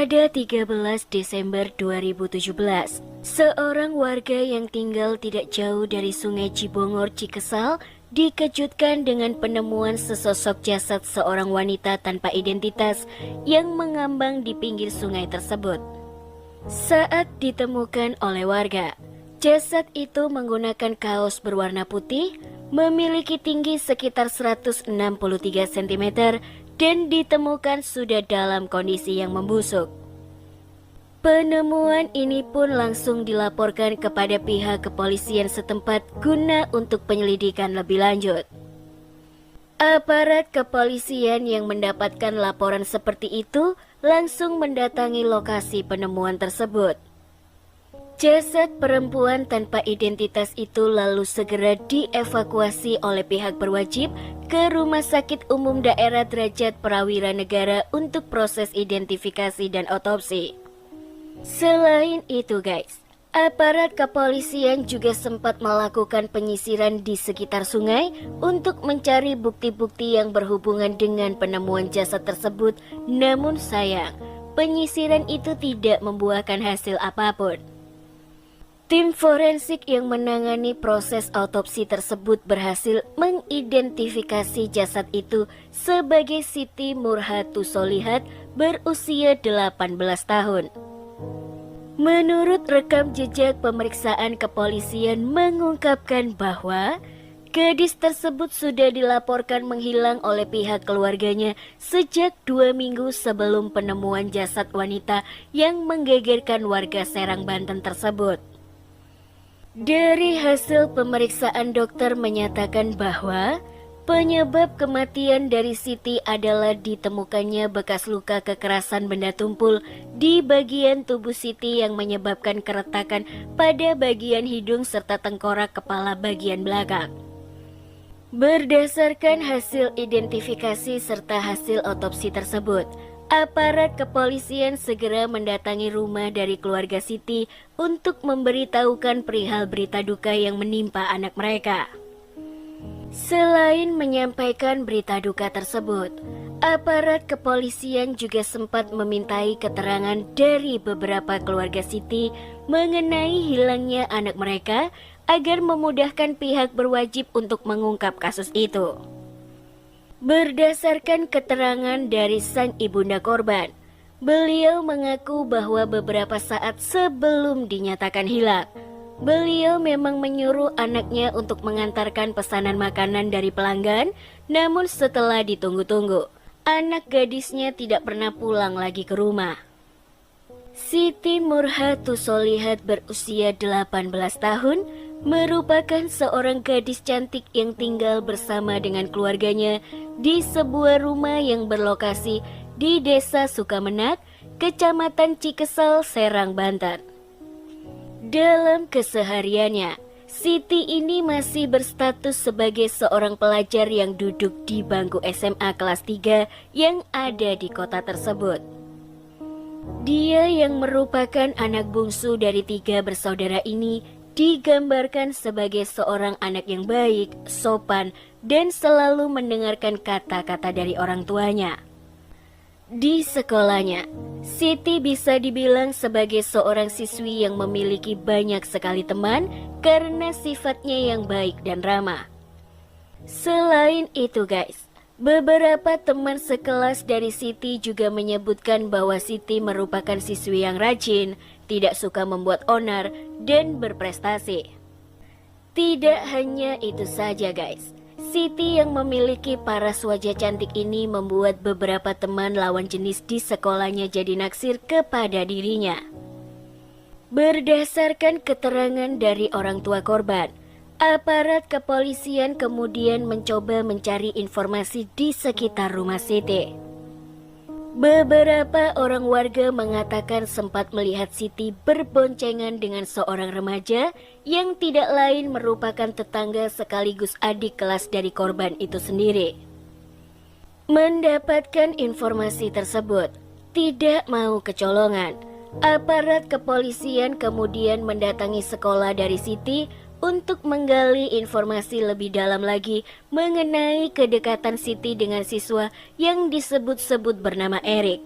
Pada 13 Desember 2017, seorang warga yang tinggal tidak jauh dari Sungai Cibongor, Cikesal, dikejutkan dengan penemuan sesosok jasad seorang wanita tanpa identitas yang mengambang di pinggir sungai tersebut. Saat ditemukan oleh warga, jasad itu menggunakan kaos berwarna putih, memiliki tinggi sekitar 163 cm, dan ditemukan sudah dalam kondisi yang membusuk. Penemuan ini pun langsung dilaporkan kepada pihak kepolisian setempat guna untuk penyelidikan lebih lanjut. Aparat kepolisian yang mendapatkan laporan seperti itu langsung mendatangi lokasi penemuan tersebut. Jasad perempuan tanpa identitas itu lalu segera dievakuasi oleh pihak berwajib ke Rumah Sakit Umum Daerah Derajat Prawira Negara untuk proses identifikasi dan otopsi. Selain itu guys, aparat kepolisian juga sempat melakukan penyisiran di sekitar sungai untuk mencari bukti-bukti yang berhubungan dengan penemuan jasad tersebut. Namun sayang, penyisiran itu tidak membuahkan hasil apapun. Tim forensik yang menangani proses autopsi tersebut berhasil mengidentifikasi jasad itu sebagai Siti Murhatu Solihat berusia 18 tahun. Menurut rekam jejak pemeriksaan, kepolisian mengungkapkan bahwa gadis tersebut sudah dilaporkan menghilang oleh pihak keluarganya sejak 2 minggu sebelum penemuan jasad wanita yang menggegerkan warga Serang, Banten tersebut. Dari hasil pemeriksaan, dokter menyatakan bahwa penyebab kematian dari Siti adalah ditemukannya bekas luka kekerasan benda tumpul di bagian tubuh Siti yang menyebabkan keretakan pada bagian hidung serta tengkorak kepala bagian belakang. Berdasarkan hasil identifikasi serta hasil otopsi tersebut, aparat kepolisian segera mendatangi rumah dari keluarga Siti untuk memberitahukan perihal berita duka yang menimpa anak mereka. Selain menyampaikan berita duka tersebut, aparat kepolisian juga sempat memintai keterangan dari beberapa keluarga Siti mengenai hilangnya anak mereka agar memudahkan pihak berwajib untuk mengungkap kasus itu. Berdasarkan keterangan dari sang ibunda korban, beliau mengaku bahwa beberapa saat sebelum dinyatakan hilang, beliau memang menyuruh anaknya untuk mengantarkan pesanan makanan dari pelanggan, namun setelah ditunggu-tunggu, anak gadisnya tidak pernah pulang lagi ke rumah. Siti Murhatu Solihat berusia 18 tahun, merupakan seorang gadis cantik yang tinggal bersama dengan keluarganya di sebuah rumah yang berlokasi di Desa Sukamenak, Kecamatan Cikesal, Serang, Banten. Dalam kesehariannya, Siti ini masih berstatus sebagai seorang pelajar yang duduk di bangku SMA kelas 3 yang ada di kota tersebut. Dia yang merupakan anak bungsu dari 3 bersaudara ini digambarkan sebagai seorang anak yang baik, sopan, dan selalu mendengarkan kata-kata dari orang tuanya. Di sekolahnya, Siti bisa dibilang sebagai seorang siswi yang memiliki banyak sekali teman karena sifatnya yang baik dan ramah. Selain itu guys, beberapa teman sekelas dari Siti juga menyebutkan bahwa Siti merupakan siswi yang rajin, tidak suka membuat onar, dan berprestasi. Tidak hanya itu saja guys, Siti yang memiliki paras wajah cantik ini membuat beberapa teman lawan jenis di sekolahnya jadi naksir kepada dirinya. Berdasarkan keterangan dari orang tua korban, aparat kepolisian kemudian mencoba mencari informasi di sekitar rumah Siti. Beberapa orang warga mengatakan sempat melihat Siti berboncengan dengan seorang remaja yang tidak lain merupakan tetangga sekaligus adik kelas dari korban itu sendiri. Mendapatkan informasi tersebut, tidak mau kecolongan, aparat kepolisian kemudian mendatangi sekolah dari Siti untuk menggali informasi lebih dalam lagi mengenai kedekatan Siti dengan siswa yang disebut-sebut bernama Erik.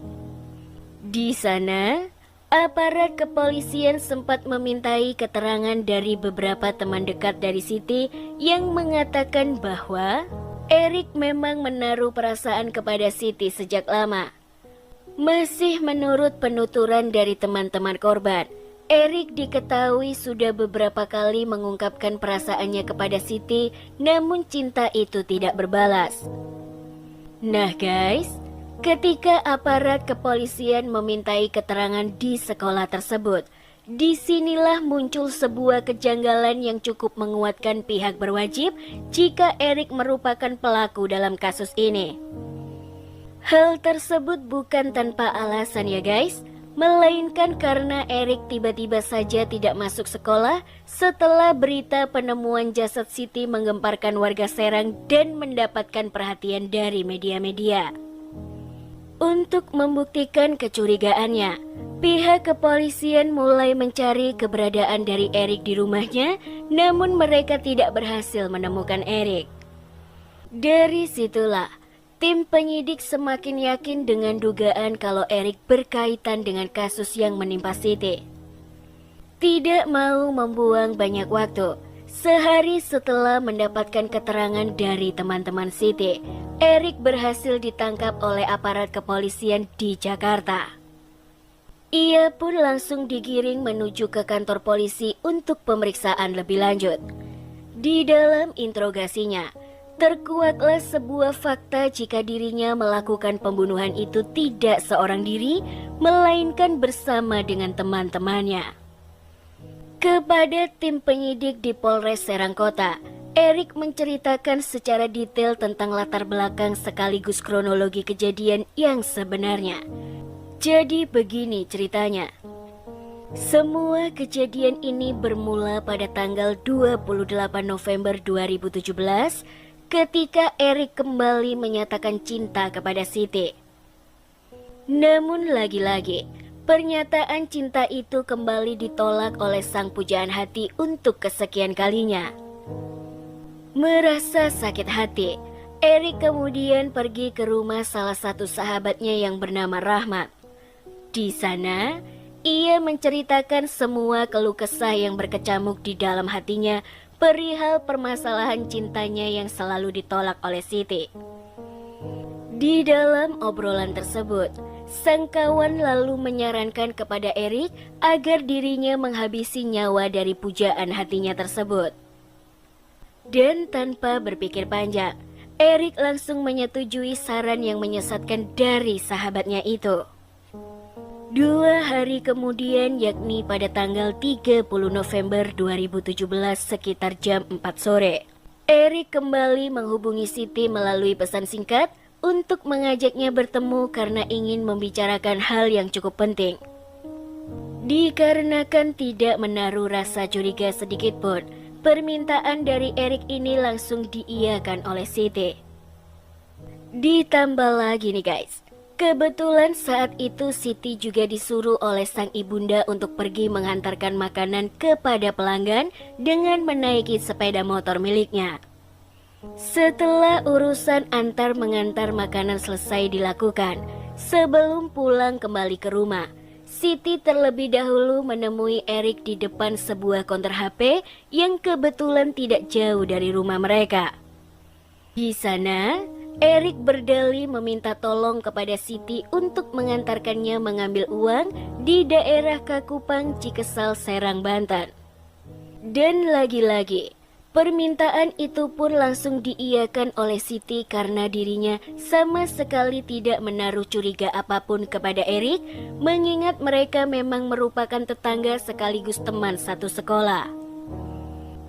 Di sana, aparat kepolisian sempat memintai keterangan dari beberapa teman dekat dari Siti yang mengatakan bahwa Erik memang menaruh perasaan kepada Siti sejak lama. Masih menurut penuturan dari teman-teman korban, Erik diketahui sudah beberapa kali mengungkapkan perasaannya kepada Siti, namun cinta itu tidak berbalas. Nah guys, ketika aparat kepolisian memintai keterangan di sekolah tersebut, disinilah muncul sebuah kejanggalan yang cukup menguatkan pihak berwajib jika Erik merupakan pelaku dalam kasus ini. Hal tersebut bukan tanpa alasan ya guys, melainkan karena Erik tiba-tiba saja tidak masuk sekolah setelah berita penemuan jasad Siti menggemparkan warga Serang dan mendapatkan perhatian dari media-media. Untuk membuktikan kecurigaannya, pihak kepolisian mulai mencari keberadaan dari Erik di rumahnya, namun mereka tidak berhasil menemukan Erik. Dari situlah, tim penyidik semakin yakin dengan dugaan kalau Erik berkaitan dengan kasus yang menimpa Siti. Tidak mau membuang banyak waktu, sehari setelah mendapatkan keterangan dari teman-teman Siti, Erik berhasil ditangkap oleh aparat kepolisian di Jakarta. Ia pun langsung digiring menuju ke kantor polisi untuk pemeriksaan lebih lanjut. Di dalam interogasinya, terkuaklah sebuah fakta jika dirinya melakukan pembunuhan itu tidak seorang diri, melainkan bersama dengan teman-temannya. Kepada tim penyidik di Polres Serang Kota, Erik menceritakan secara detail tentang latar belakang sekaligus kronologi kejadian yang sebenarnya. Jadi begini ceritanya. Semua kejadian ini bermula pada tanggal 28 November 2017 ketika Erik kembali menyatakan cinta kepada Siti. Namun lagi-lagi, pernyataan cinta itu kembali ditolak oleh sang pujaan hati untuk kesekian kalinya. Merasa sakit hati, Erik kemudian pergi ke rumah salah satu sahabatnya yang bernama Rahmat. Di sana, ia menceritakan semua keluh kesah yang berkecamuk di dalam hatinya perihal permasalahan cintanya yang selalu ditolak oleh Siti. Di dalam obrolan tersebut, sang kawan lalu menyarankan kepada Erik agar dirinya menghabisi nyawa dari pujaan hatinya tersebut. Dan tanpa berpikir panjang, Erik langsung menyetujui saran yang menyesatkan dari sahabatnya itu. 2 hari kemudian, yakni pada tanggal 30 November 2017 sekitar jam 4 sore, Erik kembali menghubungi Siti melalui pesan singkat untuk mengajaknya bertemu karena ingin membicarakan hal yang cukup penting. Dikarenakan tidak menaruh rasa curiga sedikit pun, permintaan dari Erik ini langsung diiyakan oleh Siti. Ditambah lagi nih guys, kebetulan saat itu Siti juga disuruh oleh sang ibunda untuk pergi menghantarkan makanan kepada pelanggan dengan menaiki sepeda motor miliknya. Setelah urusan antar mengantar makanan selesai dilakukan, sebelum pulang kembali ke rumah, Siti terlebih dahulu menemui Erik di depan sebuah konter HP yang kebetulan tidak jauh dari rumah mereka. Di sana, Erik berdalih meminta tolong kepada Siti untuk mengantarkannya mengambil uang di daerah Kakupang, Cikesal, Serang, Banten. Dan lagi-lagi, permintaan itu pun langsung diiyakan oleh Siti karena dirinya sama sekali tidak menaruh curiga apapun kepada Erik, mengingat mereka memang merupakan tetangga sekaligus teman satu sekolah.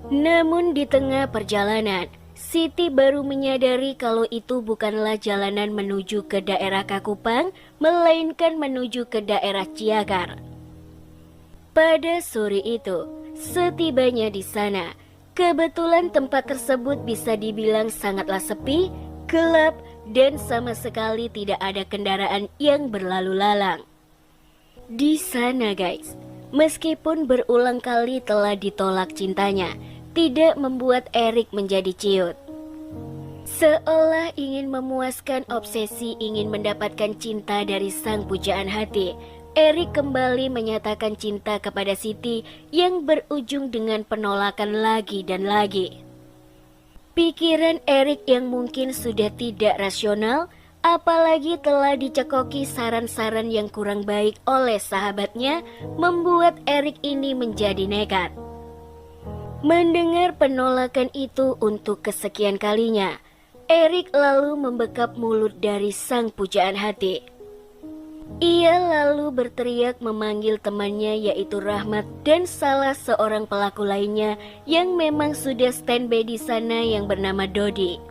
Namun di tengah perjalanan, Siti baru menyadari kalau itu bukanlah jalanan menuju ke daerah Kakupang, melainkan menuju ke daerah Ciakar. Pada sore itu, setibanya di sana, kebetulan tempat tersebut bisa dibilang sangatlah sepi, gelap, dan sama sekali tidak ada kendaraan yang berlalu lalang. Di sana guys, meskipun berulang kali telah ditolak cintanya, tidak membuat Erik menjadi ciut. Seolah ingin memuaskan obsesi ingin mendapatkan cinta dari sang pujaan hati, Erik kembali menyatakan cinta kepada Siti yang berujung dengan penolakan lagi dan lagi. Pikiran Erik yang mungkin sudah tidak rasional, apalagi telah dicekoki saran-saran yang kurang baik oleh sahabatnya, membuat Erik ini menjadi nekat. Mendengar penolakan itu untuk kesekian kalinya, Erik lalu membekap mulut dari sang pujaan hati. Ia lalu berteriak memanggil temannya yaitu Rahmat dan salah seorang pelaku lainnya yang memang sudah standby di sana yang bernama Dodi.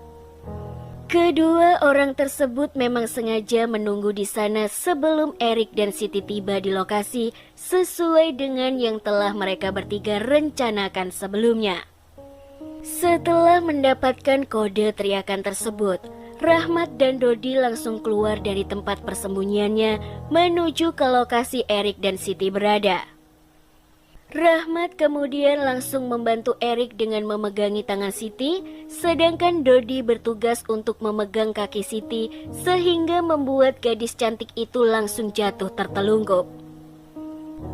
Kedua orang tersebut memang sengaja menunggu di sana sebelum Erik dan Siti tiba di lokasi sesuai dengan yang telah mereka bertiga rencanakan sebelumnya. Setelah mendapatkan kode teriakan tersebut, Rahmat dan Dodi langsung keluar dari tempat persembunyiannya menuju ke lokasi Erik dan Siti berada. Rahmat kemudian langsung membantu Erik dengan memegangi tangan Siti, sedangkan Dodi bertugas untuk memegang kaki Siti sehingga membuat gadis cantik itu langsung jatuh tertelungkup.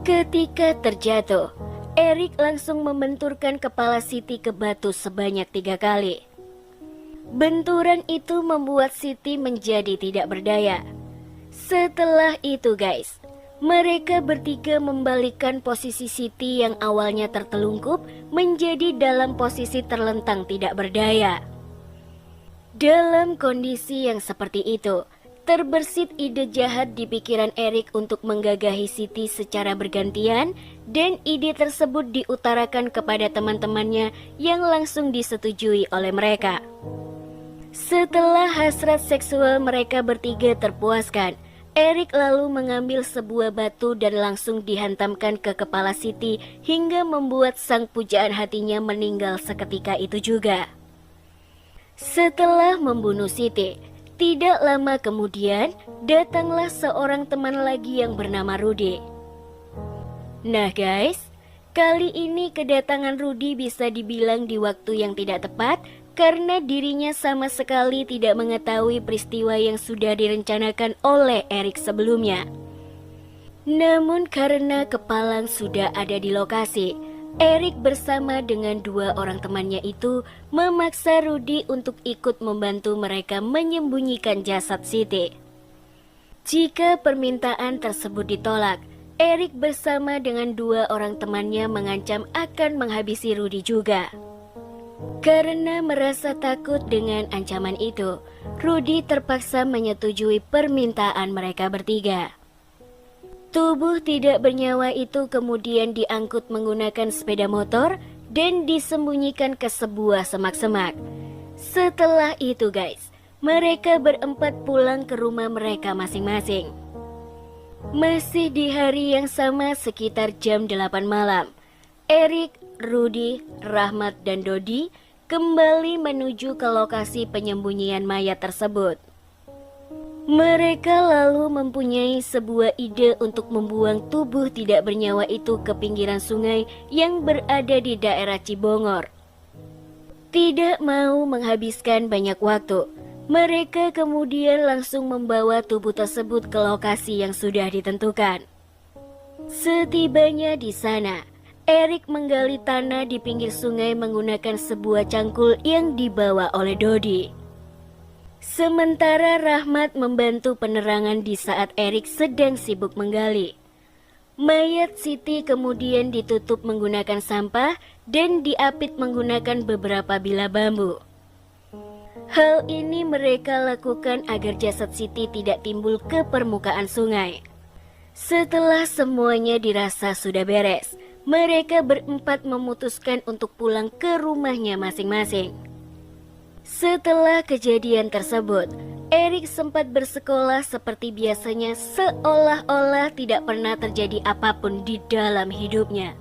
Ketika terjatuh, Erik langsung membenturkan kepala Siti ke batu sebanyak 3 kali. Benturan itu membuat Siti menjadi tidak berdaya. Setelah itu guys, mereka bertiga membalikkan posisi Siti yang awalnya tertelungkup menjadi dalam posisi terlentang tidak berdaya. Dalam kondisi yang seperti itu, terbersit ide jahat di pikiran Erik untuk menggagahi Siti secara bergantian, dan ide tersebut diutarakan kepada teman-temannya yang langsung disetujui oleh mereka. Setelah hasrat seksual mereka bertiga terpuaskan, Erik lalu mengambil sebuah batu dan langsung dihantamkan ke kepala Siti hingga membuat sang pujaan hatinya meninggal seketika itu juga. Setelah membunuh Siti, tidak lama kemudian datanglah seorang teman lagi yang bernama Rudi. Nah guys, kali ini kedatangan Rudi bisa dibilang di waktu yang tidak tepat, karena dirinya sama sekali tidak mengetahui peristiwa yang sudah direncanakan oleh Erik sebelumnya. Namun karena Kepalang sudah ada di lokasi, Erik bersama dengan 2 orang temannya itu memaksa Rudi untuk ikut membantu mereka menyembunyikan jasad Siti. Jika permintaan tersebut ditolak, Erik bersama dengan 2 orang temannya mengancam akan menghabisi Rudi juga. Karena merasa takut dengan ancaman itu, Rudi terpaksa menyetujui permintaan mereka bertiga. Tubuh tidak bernyawa itu kemudian diangkut menggunakan sepeda motor dan disembunyikan ke sebuah semak-semak. Setelah itu guys, mereka berempat pulang ke rumah mereka masing-masing. Masih di hari yang sama sekitar jam 8 malam, Erik, Rudi, Rahmat, dan Dodi kembali menuju ke lokasi penyembunyian mayat tersebut. Mereka lalu mempunyai sebuah ide untuk membuang tubuh tidak bernyawa itu ke pinggiran sungai yang berada di daerah Cibongor. Tidak mau menghabiskan banyak waktu, mereka kemudian langsung membawa tubuh tersebut ke lokasi yang sudah ditentukan. Setibanya di sana, Erik menggali tanah di pinggir sungai menggunakan sebuah cangkul yang dibawa oleh Dodi. Sementara Rahmat membantu penerangan di saat Erik sedang sibuk menggali. Mayat Siti kemudian ditutup menggunakan sampah dan diapit menggunakan beberapa bilah bambu. Hal ini mereka lakukan agar jasad Siti tidak timbul ke permukaan sungai. Setelah semuanya dirasa sudah beres, mereka berempat memutuskan untuk pulang ke rumahnya masing-masing. Setelah kejadian tersebut, Erik sempat bersekolah seperti biasanya seolah-olah tidak pernah terjadi apapun di dalam hidupnya.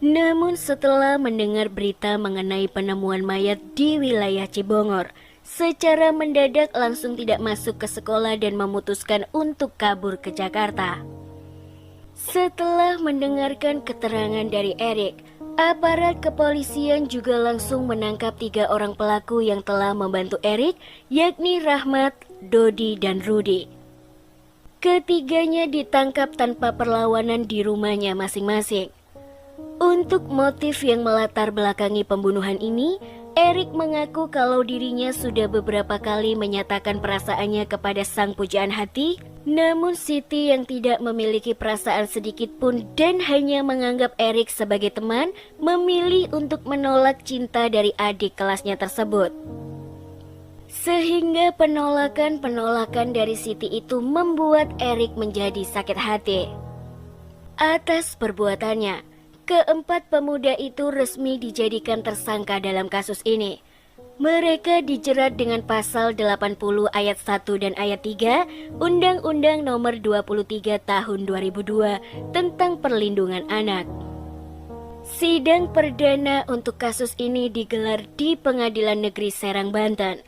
Namun setelah mendengar berita mengenai penemuan mayat di wilayah Cibongor, secara mendadak langsung tidak masuk ke sekolah dan memutuskan untuk kabur ke Jakarta. Setelah mendengarkan keterangan dari Erik, Aparat kepolisian juga langsung menangkap 3 orang pelaku yang telah membantu Erik, yakni Rahmat, Dodi, dan Rudi. Ketiganya ditangkap tanpa perlawanan di rumahnya masing-masing. Untuk motif yang melatar belakangi pembunuhan ini, Erik mengaku kalau dirinya sudah beberapa kali menyatakan perasaannya kepada sang pujaan hati, namun Siti yang tidak memiliki perasaan sedikit pun dan hanya menganggap Erik sebagai teman, memilih untuk menolak cinta dari adik kelasnya tersebut. Sehingga penolakan dari Siti itu membuat Erik menjadi sakit hati. Atas perbuatannya, keempat pemuda itu resmi dijadikan tersangka dalam kasus ini. Mereka dijerat dengan pasal 80 ayat 1 dan ayat 3 Undang-Undang Nomor 23 Tahun 2002 tentang Perlindungan Anak. Sidang perdana untuk kasus ini digelar di Pengadilan Negeri Serang, Banten.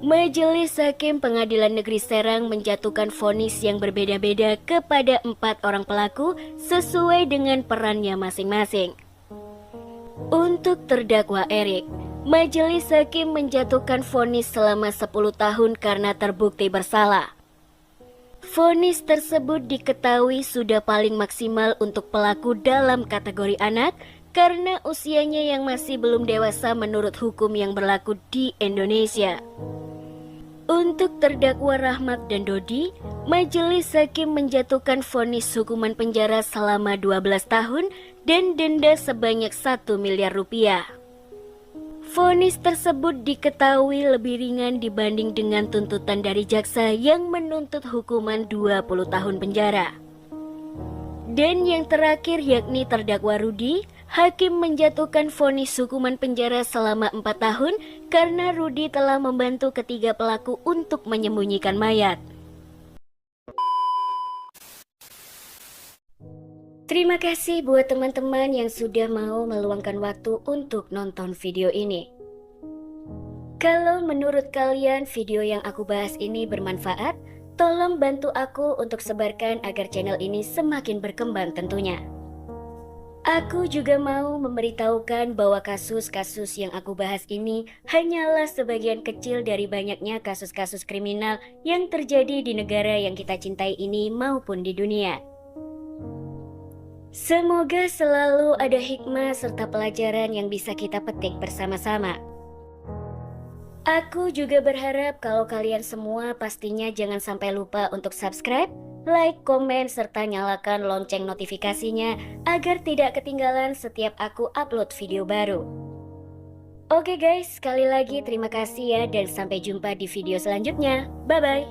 Majelis Hakim Pengadilan Negeri Serang menjatuhkan vonis yang berbeda-beda kepada 4 orang pelaku sesuai dengan perannya masing-masing. Untuk terdakwa Erik, Majelis Hakim menjatuhkan vonis selama 10 tahun karena terbukti bersalah. Vonis tersebut diketahui sudah paling maksimal untuk pelaku dalam kategori anak karena usianya yang masih belum dewasa menurut hukum yang berlaku di Indonesia. Untuk terdakwa Rahmat dan Dodi, Majelis Hakim menjatuhkan vonis hukuman penjara selama 12 tahun dan denda sebanyak 1 miliar rupiah. Vonis tersebut diketahui lebih ringan dibanding dengan tuntutan dari jaksa yang menuntut hukuman 20 tahun penjara. Dan yang terakhir yakni terdakwa Rudi, hakim menjatuhkan vonis hukuman penjara selama 4 tahun karena Rudi telah membantu ketiga pelaku untuk menyembunyikan mayat. Terima kasih buat teman-teman yang sudah mau meluangkan waktu untuk nonton video ini. Kalau menurut kalian video yang aku bahas ini bermanfaat, tolong bantu aku untuk sebarkan agar channel ini semakin berkembang tentunya. Aku juga mau memberitahukan bahwa kasus-kasus yang aku bahas ini hanyalah sebagian kecil dari banyaknya kasus-kasus kriminal yang terjadi di negara yang kita cintai ini maupun di dunia. Semoga selalu ada hikmah serta pelajaran yang bisa kita petik bersama-sama. Aku juga berharap kalau kalian semua pastinya jangan sampai lupa untuk subscribe, like, komen, serta nyalakan lonceng notifikasinya agar tidak ketinggalan setiap aku upload video baru. Oke guys, sekali lagi terima kasih ya dan sampai jumpa di video selanjutnya. Bye-bye.